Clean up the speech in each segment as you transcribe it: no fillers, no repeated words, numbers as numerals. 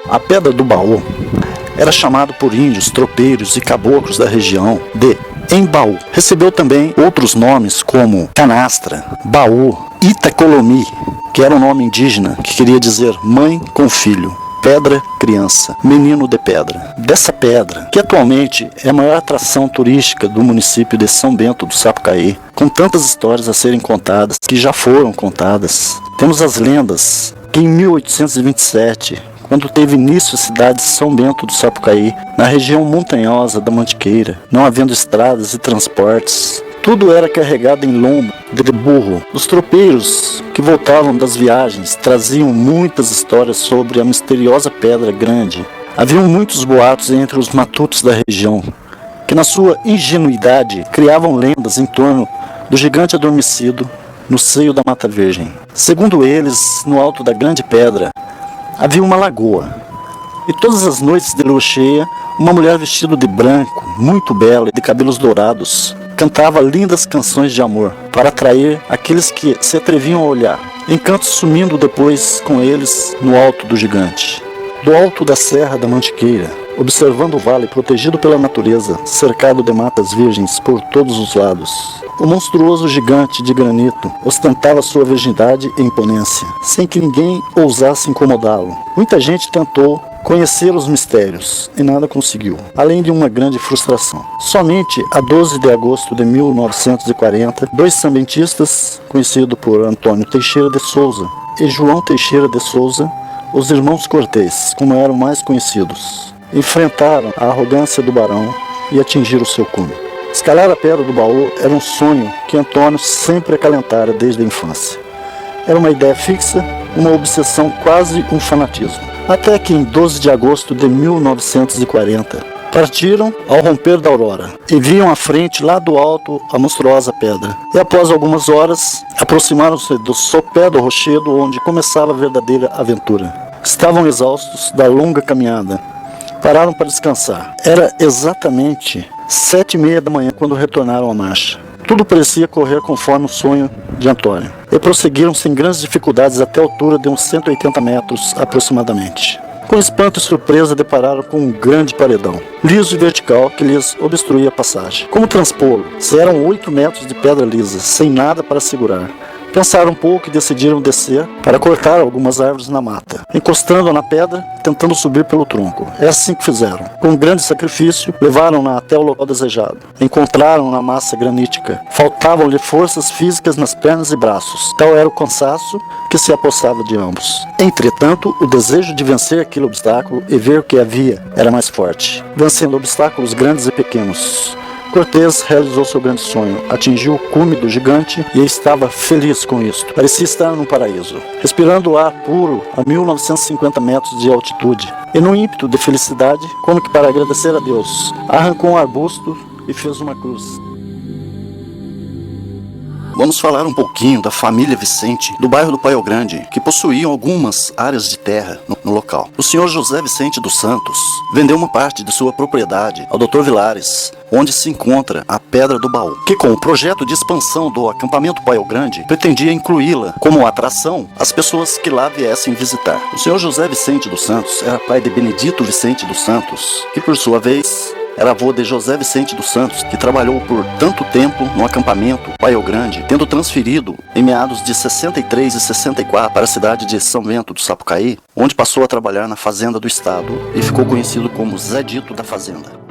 A Pedra do Baú era chamado por índios, tropeiros e caboclos da região de Embaú. Recebeu também outros nomes como Canastra, Baú, Itacolomi, que era um nome indígena que queria dizer mãe com filho. Pedra, criança, menino de pedra. Dessa pedra, que atualmente é a maior atração turística do município de São Bento do Sapucaí, com tantas histórias a serem contadas, que já foram contadas. Temos as lendas que em 1827, quando teve início a cidade de São Bento do Sapucaí, na região montanhosa da Mantiqueira, não havendo estradas e transportes, tudo era carregado em lombo de burro. Os tropeiros que voltavam das viagens traziam muitas histórias sobre a misteriosa pedra grande. Haviam muitos boatos entre os matutos da região, que na sua ingenuidade criavam lendas em torno do gigante adormecido no seio da Mata Virgem. Segundo eles, no alto da grande pedra havia uma lagoa, e todas as noites de lua cheia, uma mulher vestida de branco, muito bela e de cabelos dourados, cantava lindas canções de amor para atrair aqueles que se atreviam a olhar, encantos sumindo depois com eles no alto do gigante. Do alto da Serra da Mantiqueira, observando o vale protegido pela natureza, cercado de matas virgens por todos os lados, o monstruoso gigante de granito ostentava sua virgindade e imponência, sem que ninguém ousasse incomodá-lo. Muita gente tentou conhecer os mistérios e nada conseguiu, além de uma grande frustração. Somente a 12 de agosto de 1940, dois sambentistas, conhecidos por Antônio Teixeira de Souza e João Teixeira de Souza, os irmãos Cortês, como eram mais conhecidos, enfrentaram a arrogância do barão e atingiram seu cume. Escalar a Pedra do Baú era um sonho que Antônio sempre acalentara desde a infância. Era uma ideia fixa, uma obsessão, quase um fanatismo. Até que em 12 de agosto de 1940, partiram ao romper da aurora e viam à frente, lá do alto, a monstruosa pedra. E após algumas horas, aproximaram-se do sopé do rochedo, onde começava a verdadeira aventura. Estavam exaustos da longa caminhada. Pararam para descansar. Era exatamente 7h30 da manhã quando retornaram à marcha. Tudo parecia correr conforme o sonho de Antônio. E prosseguiram sem grandes dificuldades até a altura de uns 180 metros aproximadamente. Com espanto e surpresa, depararam com um grande paredão, liso e vertical, que lhes obstruía a passagem. Como transpô-lo? Se eram 8 metros de pedra lisa, sem nada para segurar. Pensaram um pouco e decidiram descer para cortar algumas árvores na mata, encostando na pedra, tentando subir pelo tronco. É assim que fizeram. Com grande sacrifício, levaram-na até o local desejado. Encontraram na massa granítica. Faltavam-lhe forças físicas nas pernas e braços. Tal era o cansaço que se apossava de ambos. Entretanto, o desejo de vencer aquele obstáculo e ver o que havia era mais forte, vencendo obstáculos grandes e pequenos. Cortês realizou seu grande sonho, atingiu o cume do gigante e estava feliz com isto. Parecia estar num paraíso, respirando ar puro a 1950 metros de altitude. E num ímpeto de felicidade, como que para agradecer a Deus, arrancou um arbusto e fez uma cruz. Vamos falar um pouquinho da família Vicente, do bairro do Paiol Grande, que possuíam algumas áreas de terra no local. O senhor José Vicente dos Santos vendeu uma parte de sua propriedade ao Dr. Vilares, onde se encontra a Pedra do Baú, que com o projeto de expansão do acampamento Paiol Grande, pretendia incluí-la como atração às pessoas que lá viessem visitar. O senhor José Vicente dos Santos era pai de Benedito Vicente dos Santos, que por sua vez era avô de José Vicente dos Santos, que trabalhou por tanto tempo no acampamento Paiol Grande, tendo transferido em meados de 63 e 64 para a cidade de São Bento do Sapucaí, onde passou a trabalhar na Fazenda do Estado e ficou conhecido como Zé Dito da Fazenda.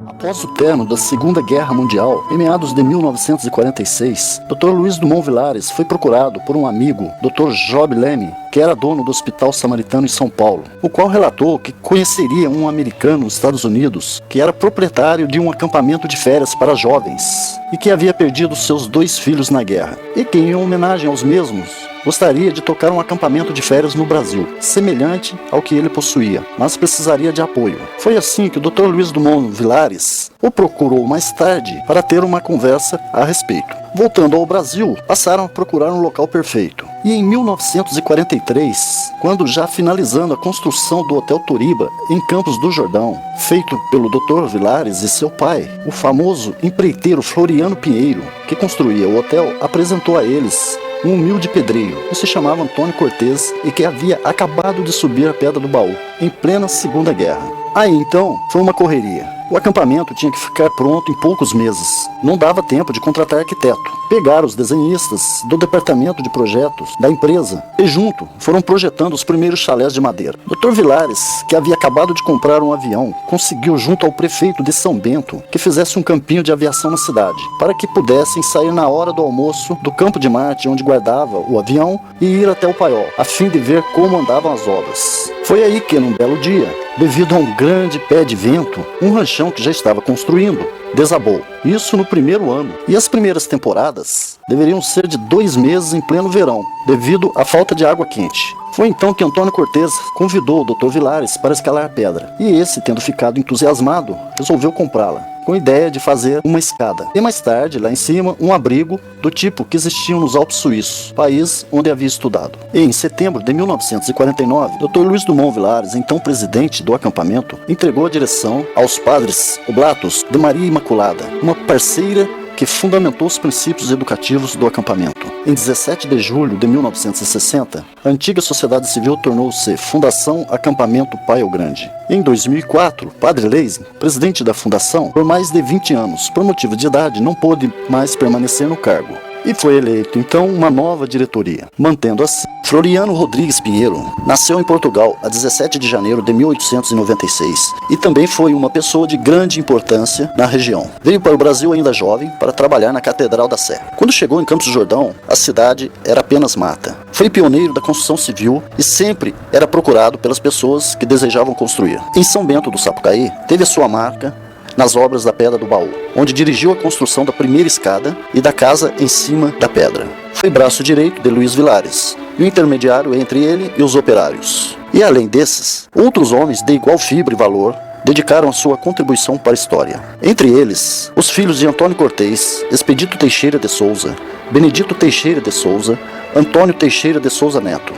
Após o término da Segunda Guerra Mundial, em meados de 1946, Dr. Luiz Dumont Vilares foi procurado por um amigo, Dr. Job Leme, que era dono do Hospital Samaritano em São Paulo, o qual relatou que conheceria um americano nos Estados Unidos que era proprietário de um acampamento de férias para jovens e que havia perdido seus 2 filhos na guerra, e que, em homenagem aos mesmos, gostaria de tocar um acampamento de férias no Brasil, semelhante ao que ele possuía, mas precisaria de apoio. Foi assim que o Dr. Luiz Dumont Vilares o procurou mais tarde para ter uma conversa a respeito. Voltando ao Brasil, passaram a procurar um local perfeito. E em 1943, quando já finalizando a construção do Hotel Toriba, em Campos do Jordão, feito pelo Dr. Vilares e seu pai, o famoso empreiteiro Floriano Pinheiro, que construía o hotel, apresentou a eles um humilde pedreiro, que se chamava Antônio Cortês e que havia acabado de subir a Pedra do Baú, em plena Segunda Guerra. Aí então, foi uma correria. O acampamento tinha que ficar pronto em poucos meses. Não dava tempo de contratar arquiteto. Pegaram os desenhistas do departamento de projetos da empresa e junto foram projetando os primeiros chalés de madeira. Dr. Vilares, que havia acabado de comprar um avião, conseguiu junto ao prefeito de São Bento que fizesse um campinho de aviação na cidade, para que pudessem sair na hora do almoço do campo de Marte onde guardava o avião e ir até o Paiol, a fim de ver como andavam as obras. Foi aí que, num belo dia, devido a um grande pé de vento, um ranchão que já estava construindo desabou. Isso no primeiro ano. E as primeiras temporadas deveriam ser de 2 meses em pleno verão, devido à falta de água quente. Foi então que Antônio Cortês convidou o Dr. Vilares para escalar a pedra. E esse, tendo ficado entusiasmado, resolveu comprá-la, com a ideia de fazer uma escada. E mais tarde, lá em cima, um abrigo do tipo que existiam nos Alpes Suíços, país onde havia estudado. E em setembro de 1949, Dr. Luiz Dumont Vilares, então presidente do acampamento, entregou a direção aos padres oblatos de Maria Imaculada, uma parceira que fundamentou os princípios educativos do acampamento. Em 17 de julho de 1960, a antiga sociedade civil tornou-se Fundação Acampamento Paiol Grande. Em 2004, Padre Leising, presidente da fundação, por mais de 20 anos, por motivo de idade, não pôde mais permanecer no cargo. E foi eleito, então, uma nova diretoria. Mantendo assim, Floriano Rodrigues Pinheiro nasceu em Portugal a 17 de janeiro de 1896 e também foi uma pessoa de grande importância na região. Veio para o Brasil ainda jovem para trabalhar na Catedral da Sé. Quando chegou em Campos do Jordão, a cidade era apenas mata. Foi pioneiro da construção civil e sempre era procurado pelas pessoas que desejavam construir. Em São Bento do Sapucaí, teve a sua marca nas obras da Pedra do Baú, onde dirigiu a construção da primeira escada e da casa em cima da pedra. Foi braço direito de Luiz Vilares, e o intermediário entre ele e os operários. E além desses, outros homens de igual fibra e valor dedicaram a sua contribuição para a história. Entre eles, os filhos de Antônio Cortês, Expedito Teixeira de Souza, Benedito Teixeira de Souza, Antônio Teixeira de Souza Neto,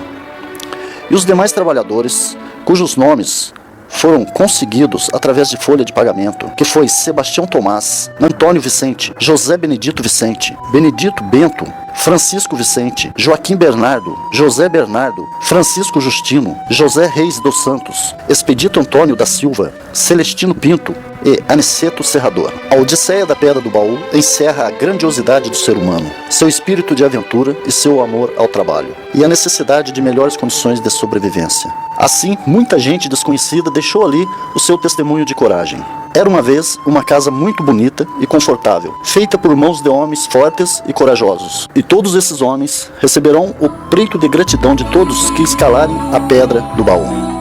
e os demais trabalhadores cujos nomes foram conseguidos através de folha de pagamento, que foi Sebastião Tomás, Antônio Vicente, José Benedito Vicente, Benedito Bento, Francisco Vicente, Joaquim Bernardo, José Bernardo, Francisco Justino, José Reis dos Santos, Expedito Antônio da Silva, Celestino Pinto e Aniceto Serrador. A Odisseia da Pedra do Baú encerra a grandiosidade do ser humano, seu espírito de aventura e seu amor ao trabalho, e a necessidade de melhores condições de sobrevivência. Assim, muita gente desconhecida deixou ali o seu testemunho de coragem. Era uma vez uma casa muito bonita e confortável, feita por mãos de homens fortes e corajosos. E todos esses homens receberão o preito de gratidão de todos que escalarem a Pedra do Baú.